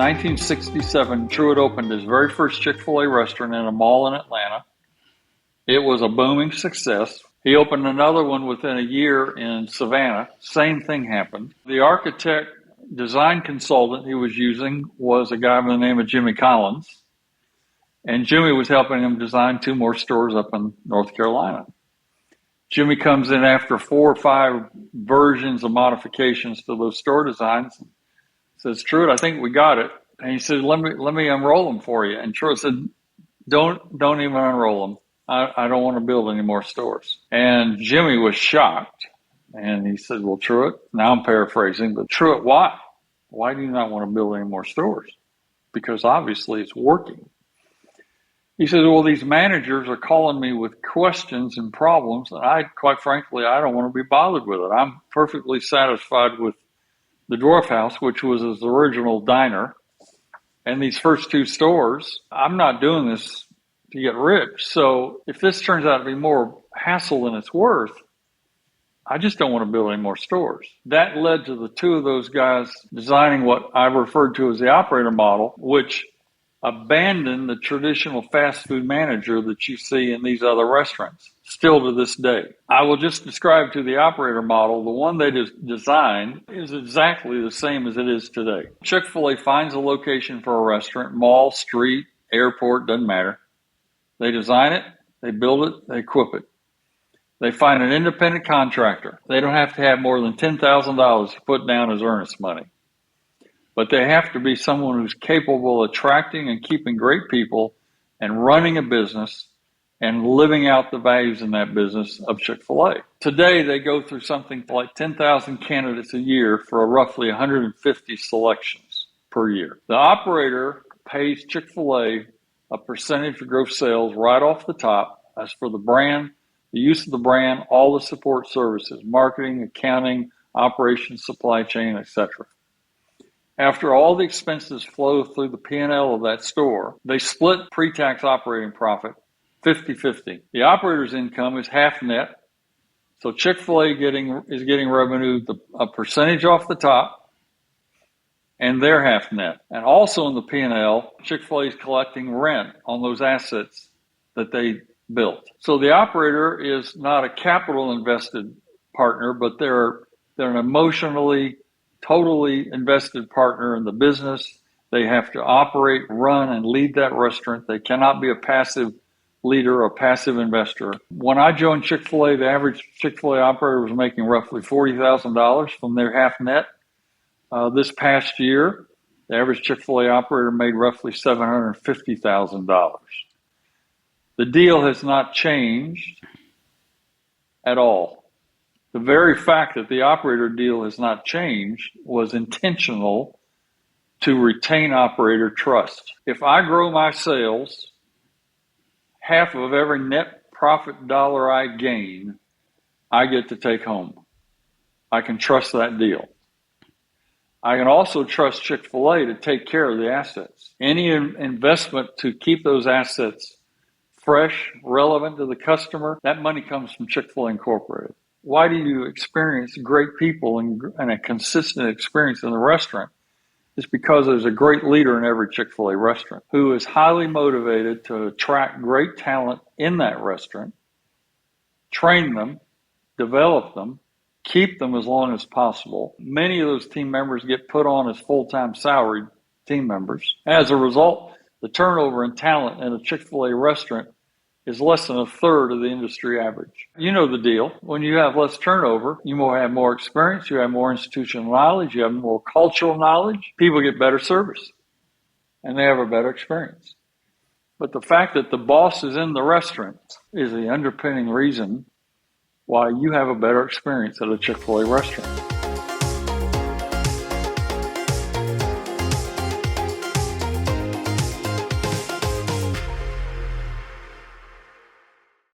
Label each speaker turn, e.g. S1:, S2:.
S1: 1967, Truett opened his very first Chick-fil-A restaurant in a mall in Atlanta. It was a booming success. He opened another one within a year in Savannah. Same thing happened. The architect design consultant he was using was a guy by the name of Jimmy Collins. And Jimmy was helping him design 2 more stores up in North Carolina. Jimmy comes in after 4 or 5 versions of modifications to those store designs and says, Truett, I think we got it. And he said, let me unroll them for you. And Truett said, don't even unroll them. I don't want to build any more stores. And Jimmy was shocked. And he said, well, Truett, now I'm paraphrasing, but Truett, why? Why do you not want to build any more stores? Because obviously it's working. He said, well, these managers are calling me with questions and problems, and quite frankly, I don't want to be bothered with it. I'm perfectly satisfied with the Dwarf House, which was his original diner, and these first 2 stores. I'm not doing this to get rich. So if this turns out to be more hassle than it's worth, I just don't want to build any more stores. That led to the 2 of those guys designing what I referred to as the operator model, which abandoned the traditional fast food manager that you see in these other restaurants, still to this day. I will just describe to the operator model, the one they designed is exactly the same as it is today. Chick-fil-A finds a location for a restaurant, mall, street, airport, doesn't matter. They design it, they build it, they equip it. They find an independent contractor. They don't have to have more than $10,000 to put down as earnest money. But they have to be someone who's capable of attracting and keeping great people and running a business and living out the values in that business of Chick-fil-A. Today, they go through something like 10,000 candidates a year for roughly 150 selections per year. The operator pays Chick-fil-A a percentage of gross sales right off the top. As for the brand, the use of the brand, all the support services, marketing, accounting, operations, supply chain, etc. After all the expenses flow through the P&L of that store, they split pre-tax operating profit 50-50. The operator's income is half net, so Chick-fil-A is getting revenue, a percentage off the top, and they're half net. And also in the P&L, Chick-fil-A is collecting rent on those assets that they built. So the operator is not a capital invested partner, but they're an emotionally totally invested partner in the business. They have to operate, run, and lead that restaurant. They cannot be a passive leader or passive investor. When I joined Chick-fil-A, the average Chick-fil-A operator was making roughly $40,000 from their half net. This past year, the average Chick-fil-A operator made roughly $750,000. The deal has not changed at all. The very fact that the operator deal has not changed was intentional to retain operator trust. If I grow my sales, half of every net profit dollar I gain, I get to take home. I can trust that deal. I can also trust Chick-fil-A to take care of the assets. Any investment to keep those assets fresh, relevant to the customer, that money comes from Chick-fil-A Incorporated. Why do you experience great people and a consistent experience in the restaurant? It's because there's a great leader in every Chick-fil-A restaurant who is highly motivated to attract great talent in that restaurant, train them, develop them, keep them as long as possible. Many of those team members get put on as full-time salaried team members. As a result, the turnover in talent in a Chick-fil-A restaurant is less than a third of the industry average. You know the deal. When you have less turnover, you will have more experience, you have more institutional knowledge, you have more cultural knowledge. People get better service, and they have a better experience. But the fact that the boss is in the restaurant is the underpinning reason why you have a better experience at a Chick-fil-A restaurant.